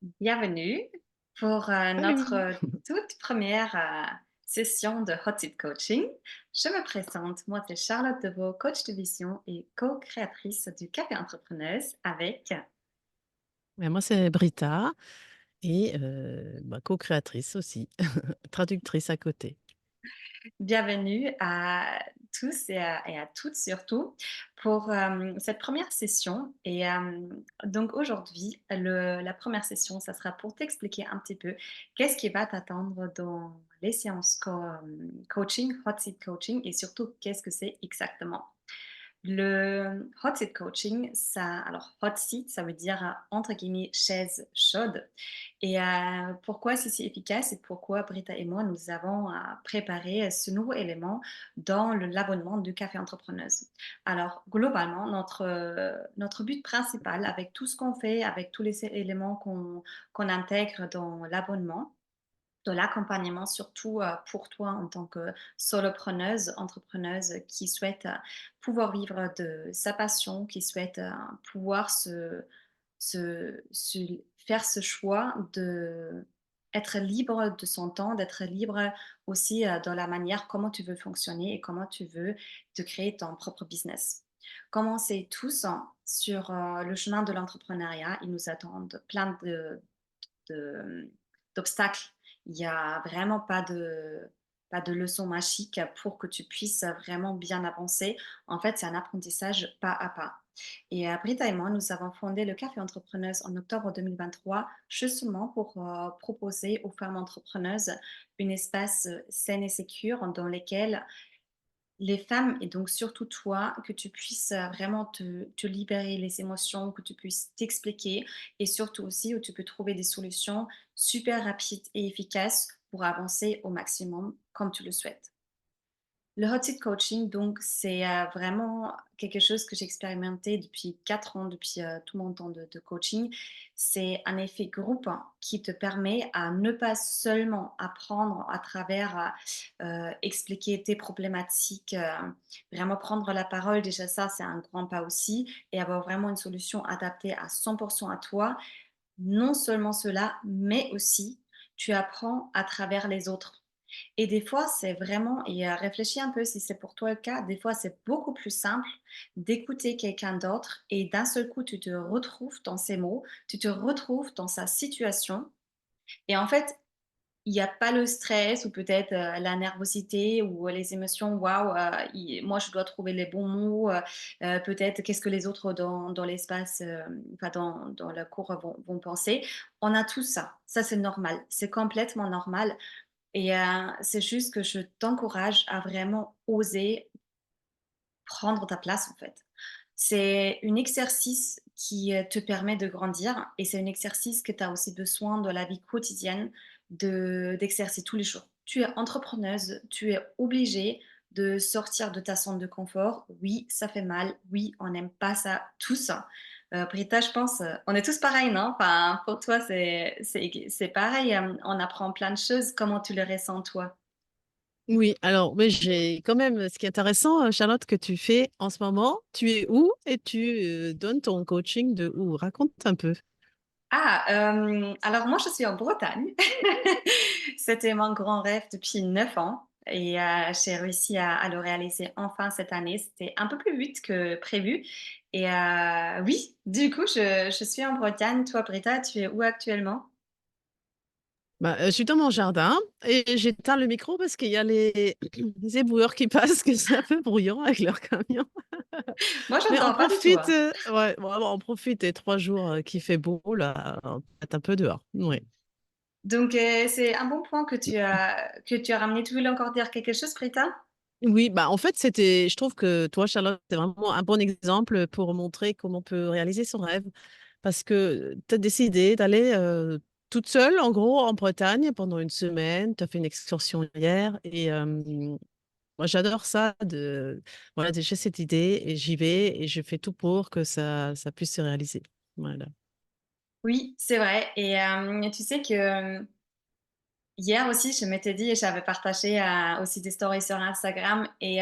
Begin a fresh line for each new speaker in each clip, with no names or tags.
Bienvenue pour notre
Salut!
toute première session de Hot Seat Coaching. Je me présente, moi c'est Charlotte Deveau, coach de vision et co-créatrice du Café Entrepreneuse avec
Et moi, c'est Britta et co-créatrice aussi, traductrice à côté.
bienvenue à tous et à toutes surtout pour cette première session. Et donc aujourd'hui, la première session, ça sera pour t'expliquer un petit peu qu'est-ce qui va t'attendre dans les séances coaching, hot seat coaching et surtout qu'est-ce que c'est exactement. Le hot seat coaching, alors hot seat, ça veut dire entre guillemets chaise chaude. Et pourquoi c'est si efficace et pourquoi Britta et moi nous avons préparé ce nouveau élément dans l'abonnement du Café Entrepreneuse. Alors globalement, notre but principal avec tout ce qu'on fait, avec tous les éléments qu'on intègre dans l'abonnement, de l'accompagnement surtout pour toi en tant que solopreneuse, entrepreneuse qui souhaite pouvoir vivre de sa passion, qui souhaite pouvoir faire ce choix de être libre de son temps, d'être libre aussi dans la manière comment tu veux fonctionner et comment tu veux te créer ton propre business. Commencez tous sur le chemin de l'entrepreneuriat. Ils nous attendent plein de- d'obstacles. Il n'y a vraiment pas de leçon magique pour que tu puisses vraiment bien avancer. En fait, c'est un apprentissage pas à pas. Et Britta et moi, nous avons fondé le Café Entrepreneuse en octobre 2023, justement pour proposer aux femmes entrepreneuses un espace sain et sécure dans lequel les femmes et donc surtout toi, que tu puisses vraiment te libérer les émotions, que tu puisses t'expliquer et surtout aussi où tu peux trouver des solutions super rapides et efficaces pour avancer au maximum comme tu le souhaites. Le hot seat coaching, donc, c'est vraiment quelque chose que j'ai expérimenté depuis 4 ans, depuis tout mon temps de coaching. C'est un effet groupe qui te permet à ne pas seulement apprendre à travers expliquer tes problématiques, vraiment prendre la parole. Déjà, ça, c'est un grand pas aussi, et avoir vraiment une solution adaptée à 100% à toi. Non seulement cela, mais aussi tu apprends à travers les autres. Et des fois, c'est vraiment, et réfléchis un peu si c'est pour toi le cas, des fois c'est beaucoup plus simple d'écouter quelqu'un d'autre et d'un seul coup tu te retrouves dans ses mots, tu te retrouves dans sa situation et en fait, il n'y a pas le stress ou peut-être la nervosité ou les émotions, waouh, moi je dois trouver les bons mots, peut-être qu'est-ce que les autres dans l'espace, enfin dans la cour vont penser. On a tout ça, ça c'est normal, c'est complètement normal et c'est juste que je t'encourage à vraiment oser prendre ta place, en fait. C'est un exercice qui, te permet de grandir et c'est un exercice que tu as aussi besoin dans la vie quotidienne d'exercer tous les jours. Tu es entrepreneuse, tu es obligée de sortir de ta zone de confort. Oui, ça fait mal. Oui, on n'aime pas ça tous. Britta, je pense, on est tous pareils, non? Enfin, pour toi, c'est pareil, on apprend plein de choses. Comment tu le ressens, toi?
Oui, alors, mais j'ai quand même ce qui est intéressant, Charlotte, que tu fais en ce moment, tu es où et tu, donnes ton coaching de où? Raconte un peu.
Alors moi, je suis en Bretagne. C'était mon grand rêve depuis 9 ans et j'ai réussi à le réaliser enfin cette année. C'était un peu plus vite que prévu et oui, du coup, je suis en Bretagne. Toi, Britta, tu es où actuellement?
Je suis dans mon jardin et j'éteins le micro parce qu'il y a les les éboueurs qui passent, que c'est un peu bruyant avec leur camion.
Moi,
Mais on
j'entends pas du tout,
profite,
hein.
ouais, vraiment on profite des 3 jours, qu'il fait beau là, on peut être un peu dehors. Oui.
Donc c'est un bon point que tu as ramené. Tu voulais encore dire quelque chose, Britta?
Oui, bah, en fait, c'était je trouve que toi, Charlotte, c'est vraiment un bon exemple pour montrer comment on peut réaliser son rêve. Parce que tu as décidé d'aller, toute seule, en gros, en Bretagne pendant une semaine. Tu as fait une excursion hier et moi, j'adore ça de voilà, j'ai cette idée et j'y vais et je fais tout pour que ça puisse se réaliser. Voilà.
Oui, c'est vrai et tu sais que, hier aussi, je m'étais dit et j'avais partagé aussi des stories sur Instagram et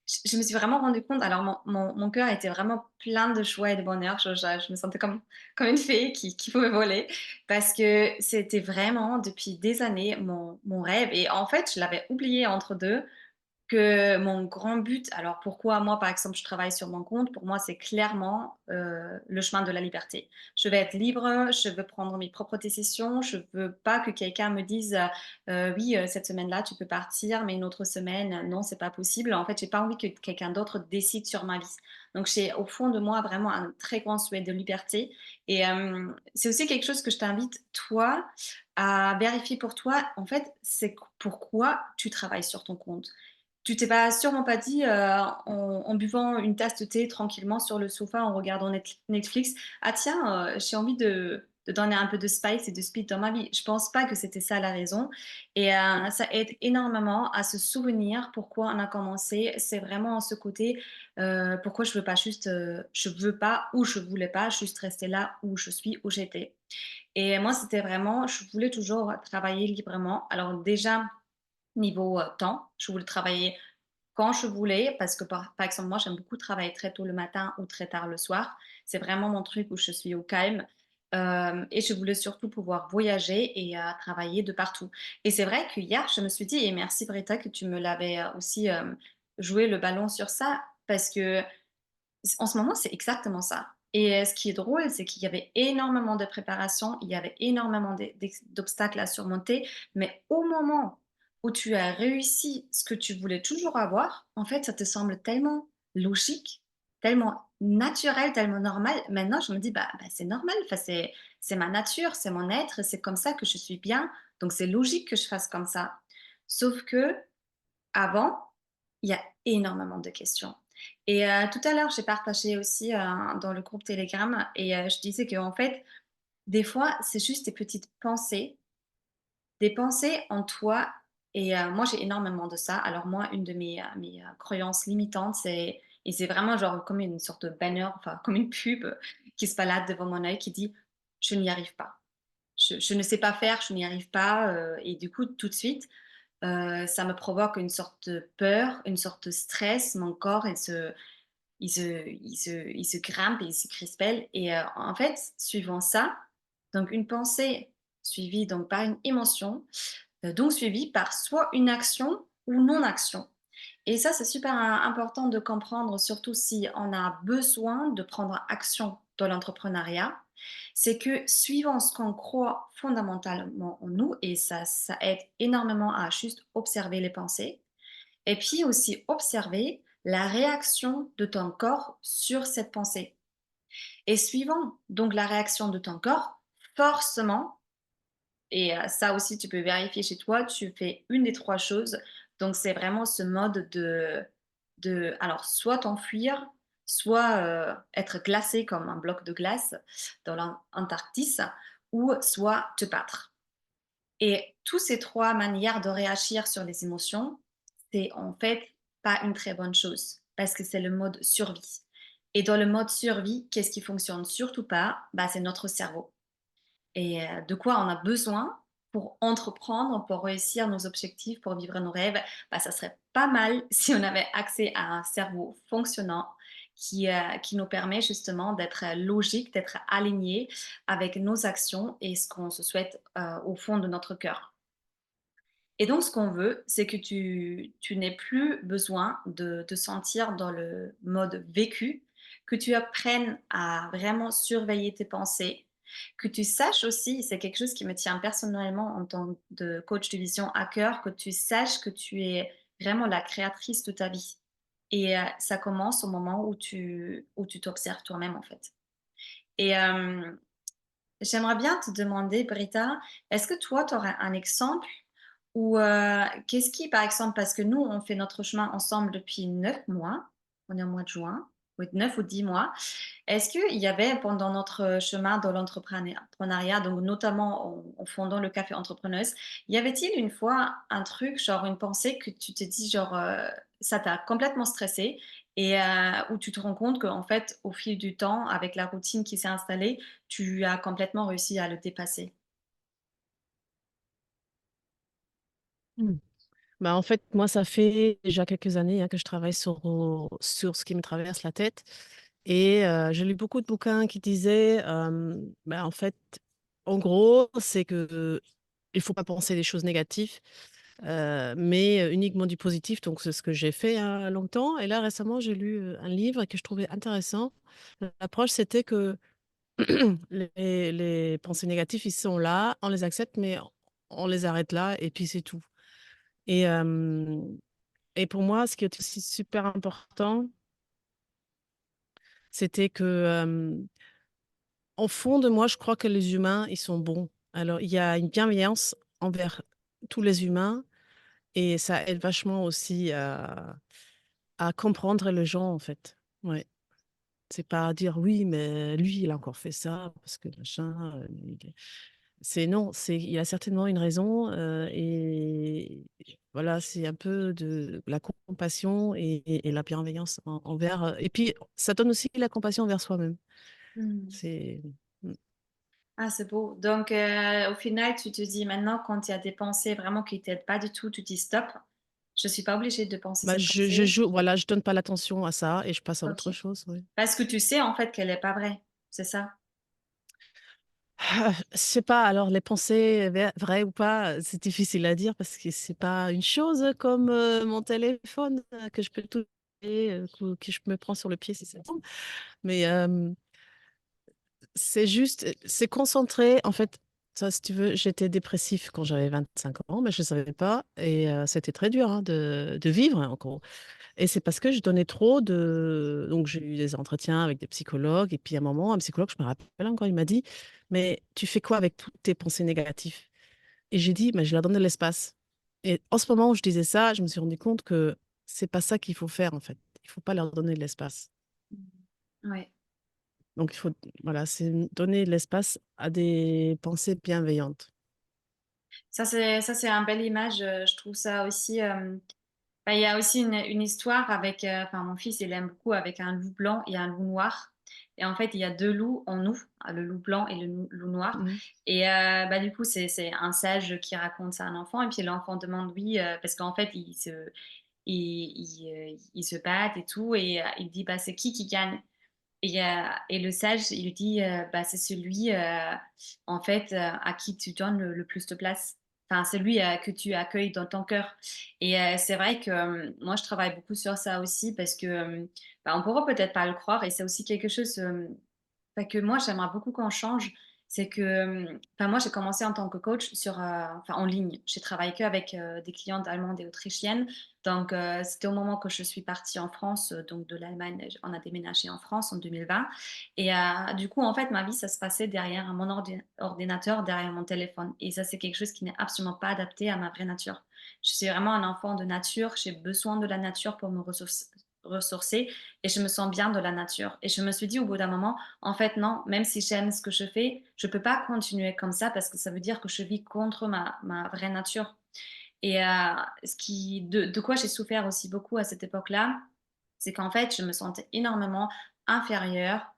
je me suis vraiment rendu compte, alors mon cœur était vraiment plein de joie et de bonheur. Je me sentais comme une fée qui pouvait voler parce que c'était vraiment depuis des années mon rêve et en fait, je l'avais oublié entre 2 que mon grand but, alors pourquoi moi, par exemple, je travaille sur mon compte? Pour moi, c'est clairement, le chemin de la liberté. Je veux être libre, je veux prendre mes propres décisions, je veux pas que quelqu'un me dise, «Oui, cette semaine-là, tu peux partir, mais une autre semaine, non, c'est pas possible». En fait, j'ai pas envie que quelqu'un d'autre décide sur ma vie. Donc j'ai au fond de moi vraiment un très grand souhait de liberté et c'est aussi quelque chose que je t'invite, toi, à vérifier pour toi. En fait, c'est q pourquoi tu travailles sur ton compte? Tu t'es pas sûrement pas dit, en buvant une tasse de thé tranquillement sur le sofa, en regardant Netflix: «Ah tiens, j'ai envie de donner un peu de spice et de speed dans ma vie». Je pense pas que c'était ça la raison et ça aide énormément à se souvenir pourquoi on a commencé. C'est vraiment ce côté, pourquoi je veux pas juste, je veux pas ou je voulais pas juste rester là où je suis, où j'étais et moi, c'était vraiment je voulais toujours travailler librement. Alors déjà, niveau, temps, je voulais travailler quand je voulais, parce que par exemple, moi, j'aime beaucoup travailler très tôt le matin ou très tard le soir. C'est vraiment mon truc où je suis au calme, et je voulais surtout pouvoir voyager et travailler de partout. Et c'est vrai qu'hier, je me suis dit et merci Britta que tu me l'avais, aussi, joué le ballon sur ça, parce que en ce moment, c'est exactement ça. Et ce qui est drôle, c'est qu'il y avait énormément de préparation, il y avait énormément d'obstacles à surmonter, mais au moment où tu as réussi ce que tu voulais toujours avoir, en fait, ça te semble tellement logique, tellement naturel, tellement normal. Maintenant, je me dis, bah, c'est normal, enfin, c'est ma nature, c'est mon être, c'est comme ça que je suis bien, donc c'est logique que je fasse comme ça. Sauf que avant, il y a énormément de questions et tout à l'heure, j'ai partagé aussi, dans le groupe Telegram et je disais qu'en fait, des fois, c'est juste des petites pensées, des pensées en toi et moi, j'ai énormément de ça. Alors moi, une de mes croyances limitantes, c'est vraiment genre comme une sorte de banner, enfin comme une pub qui se balade devant mon œil qui dit: «Je n'y arrive pas. Je ne sais pas faire, je n'y arrive pas», et du coup, tout de suite, ça me provoque une sorte de peur, une sorte de stress. Mon corps, il se grimpe et il se crispelle et en fait, suivant ça, donc une pensée suivie donc par une émotion, donc suivie par soit une action ou non-action et ça, c'est super important de comprendre, surtout si on a besoin de prendre action dans l'entrepreneuriat. C'est que suivant ce qu'on croit fondamentalement en nous, et ça aide énormément à juste observer les pensées, et puis aussi observer la réaction de ton corps sur cette pensée. Et suivant donc la réaction de ton corps, forcément, et ça aussi, tu peux vérifier chez toi. Tu fais une des 3 choses. Donc c'est vraiment ce mode de alors soit t'enfuir, soit, être glacé comme un bloc de glace dans l'Antarctique ou soit te battre. Et tous ces 3 manières de réagir sur les émotions, c'est en fait pas une très bonne chose parce que c'est le mode survie. Et dans le mode survie, qu'est-ce qui fonctionne surtout pas? Bah, c'est notre cerveau. Et de quoi on a besoin pour entreprendre, pour réussir nos objectifs, pour vivre nos rêves, bah, ça serait pas mal si on avait accès à un cerveau fonctionnant qui nous permet justement d'être logique, d'être aligné avec nos actions et ce qu'on se souhaite au fond de notre cœur. Et donc, ce qu'on veut, c'est que tu n'aies plus besoin de te sentir dans le mode vécu, que tu apprennes à vraiment surveiller tes pensées, que tu saches aussi, c'est quelque chose qui me tient personnellement en tant que coach de vision à cœur, que tu saches que tu es vraiment la créatrice de ta vie. Et ça commence au moment où tu t'observes toi-même, en fait. Et j'aimerais bien te demander, Britta, est-ce que toi, tu aurais un exemple ou qu'est-ce qui, par exemple, parce que nous, on fait notre chemin ensemble depuis 9 mois, on est au mois de juin, oui, 9 ou 10 mois. Est-ce qu'il y avait pendant notre chemin dans l'entrepreneuriat, donc notamment en fondant le Café Entrepreneuse, y avait-il une fois un truc, genre une pensée que tu t'es dit, genre, ça t'a complètement stressé et où tu te rends compte qu'en fait, au fil du temps, avec la routine qui s'est installée, tu as complètement réussi à le dépasser?
Mmh. Bah, en fait, moi, ça fait déjà quelques années, hein, que je travaille sur ce qui me traverse la tête et j'ai lu beaucoup de bouquins qui disaient, bah, en fait, en gros, c'est que il faut pas penser des choses négatives, mais uniquement du positif. Donc c'est ce que j'ai fait, hein, longtemps et là, récemment, j'ai lu, un livre que je trouvais intéressant. L'approche, c'était que les pensées négatives, ils sont là, on les accepte, mais on les arrête là et puis c'est tout. Et et pour moi, ce qui est aussi super important, c'était que, au fond de moi, je crois que les humains, ils sont bons. Alors, il y a une bienveillance envers tous les humains et ça aide vachement aussi à comprendre les gens, en fait. Ouais. C'est pas dire: «Oui, mais lui, il a encore fait ça parce que machin, il» c'est non, c'est il y a certainement une raison, et voilà, c'est un peu de la compassion et la bienveillance envers, et puis ça donne aussi la compassion envers soi-même.
Mmh.
C'est mmh,
Ah, c'est beau. Donc, au final, tu te dis maintenant quand il y a des pensées vraiment qui t'aident pas du tout, tu dis: «Stop, je suis pas obligée de penser
bah,
cette
je
pensée».
joue voilà, je donne pas l'attention à ça et je passe à
OK.
autre chose, oui.
Parce que tu sais en fait qu'elle est pas vraie, c'est ça?
Je sais pas, alors les pensées vraies ou pas, c'est difficile à dire parce que c'est pas une chose comme, mon téléphone, que je peux toucher, que je me prends sur le pied si ça tombe. Mais, c'est juste, c'est concentré en fait, ça si tu veux, j'étais dépressif quand j'avais 25 ans, mais je ne savais pas et c'était très dur, hein, de vivre, hein, en gros et c'est parce que je donnais trop de donc j'ai eu des entretiens avec des psychologues et puis à un moment, un psychologue, je me rappelle encore, il m'a dit: «Mais tu fais quoi avec toutes tes pensées négatives?» Et j'ai dit: «Mais je leur donne de l'espace» et en ce moment où je disais ça, je me suis rendu compte que c'est pas ça qu'il faut faire, en fait. Il faut pas leur donner de l'espace.
Mmh. Ouais.
Donc il faut voilà, c'est donner de l'espace à des pensées bienveillantes.
Ça c'est un belle image, je trouve ça aussi, bah, il y a aussi une histoire avec, enfin mon fils il aime beaucoup avec un loup blanc et un loup noir et en fait il y a 2 loups en nous, le loup blanc et le loup noir
Mmh.
et bah, du coup c'est un sage qui raconte ça à un enfant et puis l'enfant demande oui, parce qu'en fait ils se battent et tout et il dit: «Bah, c'est qui gagne?» Et le sage, il lui dit, «Bah, c'est celui, en fait, à qui tu donnes le plus de place. Enfin, celui, que tu accueilles dans ton cœur» et c'est vrai que, moi, je travaille beaucoup sur ça aussi parce que, bah, on pourra peut-être pas le croire et c'est aussi quelque chose, bah, que moi, j'aimerais beaucoup qu'on change. C'est que, enfin, moi, j'ai commencé en tant que coach sur, enfin, en ligne. J'ai travaillé qu'avec, des clientes allemandes et autrichiennes. Donc, c'était au moment que je suis partie en France, donc de l'Allemagne, on a déménagé en France en 2020 et du coup, en fait, ma vie, ça se passait derrière mon ordinateur, derrière mon téléphone et ça, c'est quelque chose qui n'est absolument pas adapté à ma vraie nature. Je suis vraiment un enfant de nature, j'ai besoin de la nature pour me ressourcer et je me sens bien de la nature et je me suis dit au bout d'un moment: «En fait, non, même si j'aime ce que je fais, je peux pas continuer comme ça parce que ça veut dire que je vis contre ma vraie nature» et ce qui de quoi j'ai souffert aussi beaucoup à cette époque-là, c'est qu'en fait, je me sentais énormément inférieure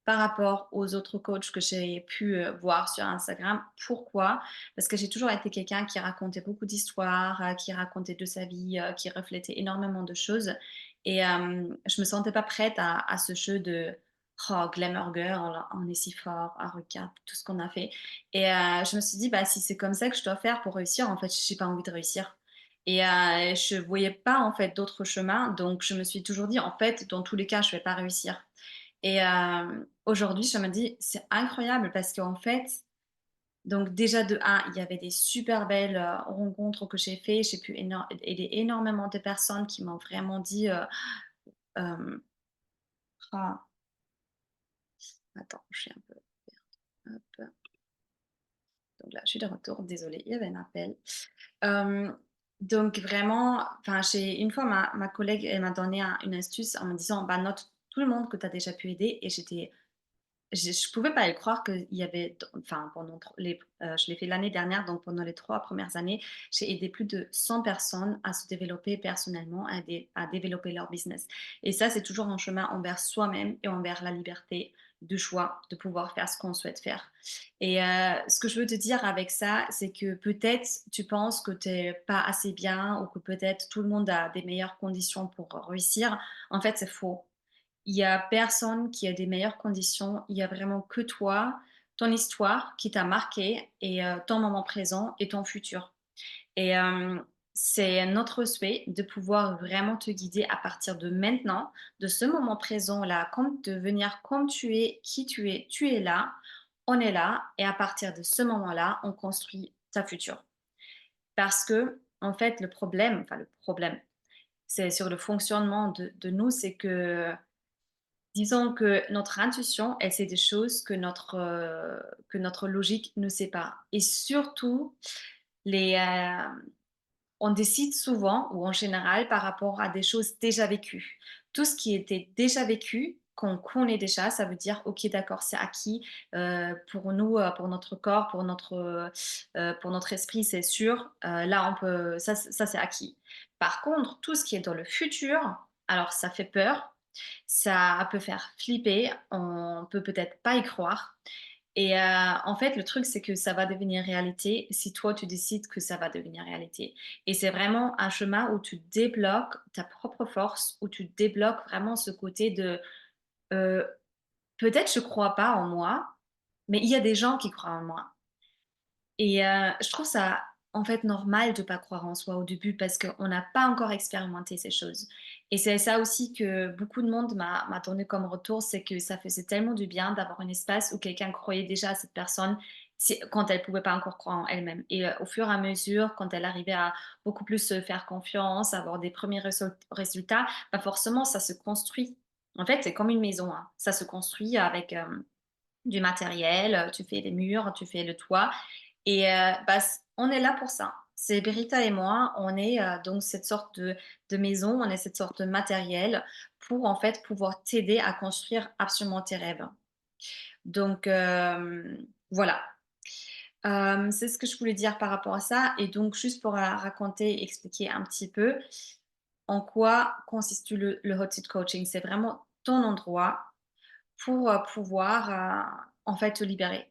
par rapport aux autres coachs que j'ai pu, voir sur Instagram. Pourquoi? Parce que j'ai toujours été quelqu'un qui racontait beaucoup d'histoires, qui racontait de sa vie, qui reflétait énormément de choses et je me sentais pas prête à ce jeu de: «Oh glamour girl, on est si fort, ah regarde tout ce qu'on a fait» et je me suis dit: «Bah, si c'est comme ça que je dois faire pour réussir, en fait, j'ai pas envie de réussir» et je voyais pas, en fait, d'autre chemin donc je me suis toujours dit: «En fait, dans tous les cas, je vais pas réussir» et aujourd'hui, je me dis: «C'est incroyable» parce qu'en fait, donc déjà de un, il y avait des super belles, rencontres que j'ai fait. J'ai pu aider énormément de personnes qui m'ont vraiment dit, hem, ah, attends, je suis un peu hop, donc là, je suis de retour. Désolée, il y avait un appel. Hem, donc vraiment, enfin, j'ai une fois ma collègue, elle m'a donné une astuce en me disant: «Bah, note tout le monde que tu as déjà pu aider» et j'étais je pouvais pas y croire qu'il y avait enfin pendant je l'ai fait l'année dernière, donc pendant les 3 premières années, j'ai aidé plus de 100 personnes à se développer personnellement, à développer leur business et ça, c'est toujours un chemin envers soi-même et envers la liberté de choix, de pouvoir faire ce qu'on souhaite faire et ce que je veux te dire avec ça, c'est que peut-être tu penses que tu es pas assez bien ou que peut-être tout le monde a des meilleures conditions pour réussir. En fait, c'est faux. Il y a personne qui a des meilleures conditions. Il y a vraiment que toi, ton histoire qui t'a marqué et ton moment présent et ton futur. Et c'est notre souhait de pouvoir vraiment te guider à partir de maintenant, de ce moment présent-là, comme de venir comme tu es, qui tu es là, on est là et à partir de ce moment-là, on construit ta future. Parce que en fait, le problème, c'est sur le fonctionnement de nous, c'est que disons que notre intuition, elle sait des choses que notre logique ne sait pas et surtout les, on décide souvent ou en général par rapport à des choses déjà vécues. Tout ce qui était déjà vécu, qu'on connaît déjà, ça veut dire: «OK, d'accord, c'est acquis, pour nous, pour notre corps, pour notre esprit, c'est sûr, là, on peut ça, c'est acquis». Par contre, tout ce qui est dans le futur, alors ça fait peur, ça peut faire flipper, on peut peut-être pas y croire et en fait, le truc, c'est que ça va devenir réalité si toi, tu décides que ça va devenir réalité et c'est vraiment un chemin où tu débloques ta propre force, où tu débloques vraiment ce côté de, heu: «Peut-être je crois pas en moi, mais il y a des gens qui croient en moi». Et je trouve ça, en fait, normal de pas croire en soi au début parce qu'on n'a pas encore expérimenté ces choses et c'est ça aussi que beaucoup de monde m'a donné comme retour, c'est que ça faisait tellement du bien d'avoir un espace où quelqu'un croyait déjà à cette personne, si quand elle pouvait pas encore croire en elle-même et au fur et à mesure, quand elle arrivait à beaucoup plus se faire confiance, avoir des premiers résultats, bah, forcément ça se construit. En fait, c'est comme une maison, hein. Ça se construit avec, du matériel, tu fais les murs, tu fais le toit et bah, on est là pour ça. C'est Berita et moi, on est, donc cette sorte de maison, on est cette sorte de matériel pour, en fait, pouvoir t'aider à construire absolument tes rêves. Donc voilà, c'est ce que je voulais dire par rapport à ça et donc juste pour, raconter et expliquer un petit peu en quoi consiste le hot seat coaching. C'est vraiment ton endroit pour, pouvoir, en fait, te libérer.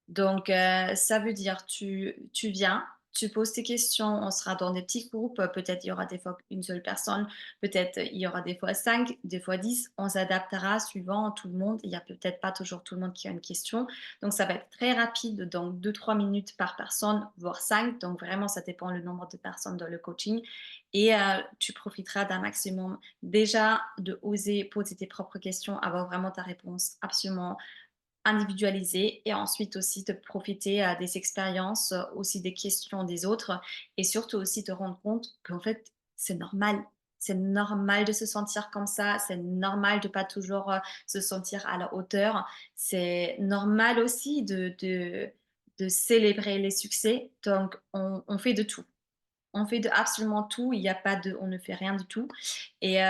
Donc ça veut dire tu viens, tu poses tes questions, on sera dans des petits groupes, peut-être il y aura des fois une seule personne, peut-être il y aura des fois 5, des fois 10. On s'adaptera suivant tout le monde. Il y a peut-être pas toujours tout le monde qui a une question. Donc ça va être très rapide, donc 2-3 minutes par personne, voire 5. Donc vraiment ça dépend le nombre de personnes dans le coaching et tu profiteras d'un maximum déjà de oser poser tes propres questions, avoir vraiment ta réponse absolument individualisé et ensuite aussi de profiter, des expériences, aussi des questions des autres et surtout aussi te rendre compte qu'en fait, c'est normal. C'est normal de se sentir comme ça, c'est normal de pas toujours, se sentir à la hauteur. C'est normal aussi de célébrer les succès, donc on fait de tout. On fait de absolument tout, il y a pas de on ne fait rien du tout et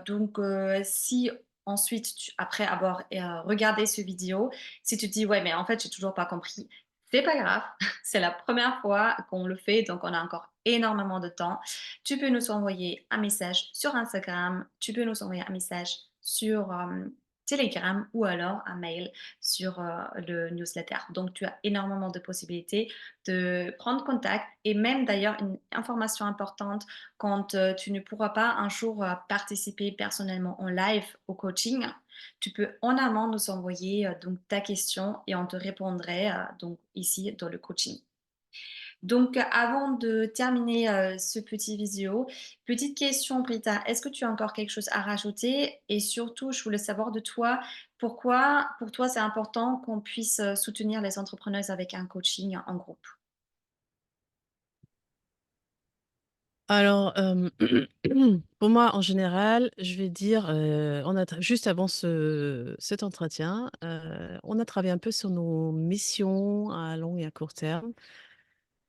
donc si ensuite après avoir, regardé ce vidéo, si tu te dis: «Ouais, mais en fait, j'ai toujours pas compris», c'est pas grave, c'est la première fois qu'on le fait, donc on a encore énormément de temps. Tu peux nous envoyer un message sur Instagram, tu peux nous envoyer un message sur, Telegram ou alors un mail sur, le newsletter. Donc tu as énormément de possibilités de prendre contact et même d'ailleurs une information importante quand tu ne pourras pas un jour participer personnellement en live au coaching, tu peux en amont nous envoyer donc ta question et on te répondrait donc ici dans le coaching. Donc avant de terminer ce petit visio, petite question Britta, est-ce que tu as encore quelque chose à rajouter? Et surtout, je voulais savoir de toi, pourquoi pour toi c'est important qu'on puisse soutenir les entrepreneuses avec un coaching en groupe?
Alors, pour moi, en général, je vais dire, on a tra juste avant cet entretien, on a travaillé un peu sur nos missions à long et à court terme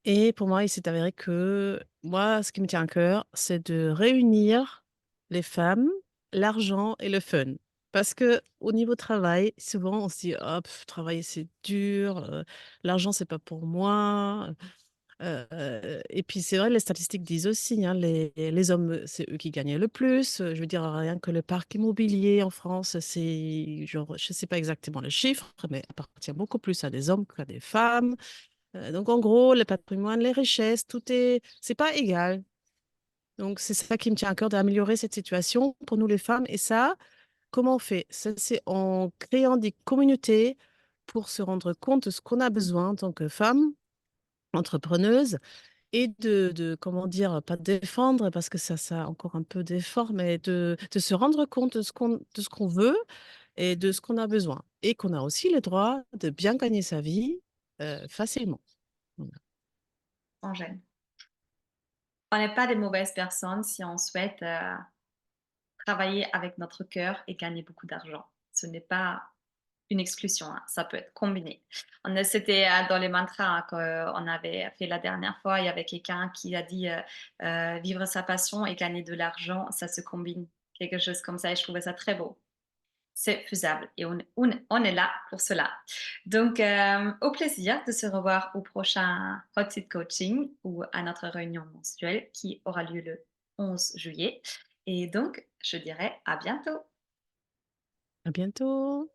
et pour moi, il s'est avéré que moi, ce qui me tient à cœur, c'est de réunir les femmes, l'argent et le fun. Parce qu'au niveau travail, souvent on se dit: «Oh travailler c'est dur, l'argent c'est pas pour moi». Et puis c'est vrai, les statistiques disent aussi, hein, les hommes, c'est eux qui gagnent le plus, je veux dire rien que le parc immobilier en France, c'est genre, je sais pas exactement le chiffre, mais appartient beaucoup plus à des hommes qu'à des femmes. Donc en gros, le patrimoine, les richesses, tout c'est pas égal. Donc c'est ça qui me tient à cœur d'améliorer cette situation pour nous les femmes et ça, comment on fait? Ça, c'est en créant des communautés pour se rendre compte de ce qu'on a besoin en tant que femme entrepreneuse et comment dire? Pas défendre parce que ça a encore un peu d'effort, mais de se rendre compte de ce qu'on veut et de ce qu'on a besoin et qu'on a aussi le droit de bien gagner sa vie, facilement. Voilà.
Sans gêne. On n'est pas des mauvaises personnes si on souhaite, travailler avec notre cœur et gagner beaucoup d'argent. Ce n'est pas une exclusion, hein, ça peut être combiné. C'était dans les mantras hein, qu'on avait fait la dernière fois. Il y avait quelqu'un qui a dit vivre sa passion et gagner de l'argent, ça se combine. Quelque chose comme ça, et je trouvais ça très beau. C'est faisable et on est là pour cela. Donc, au plaisir de se revoir au prochain Hot Seat Coaching ou à notre réunion mensuelle qui aura lieu le 11 juillet. Et donc, je dirais à bientôt.
À bientôt.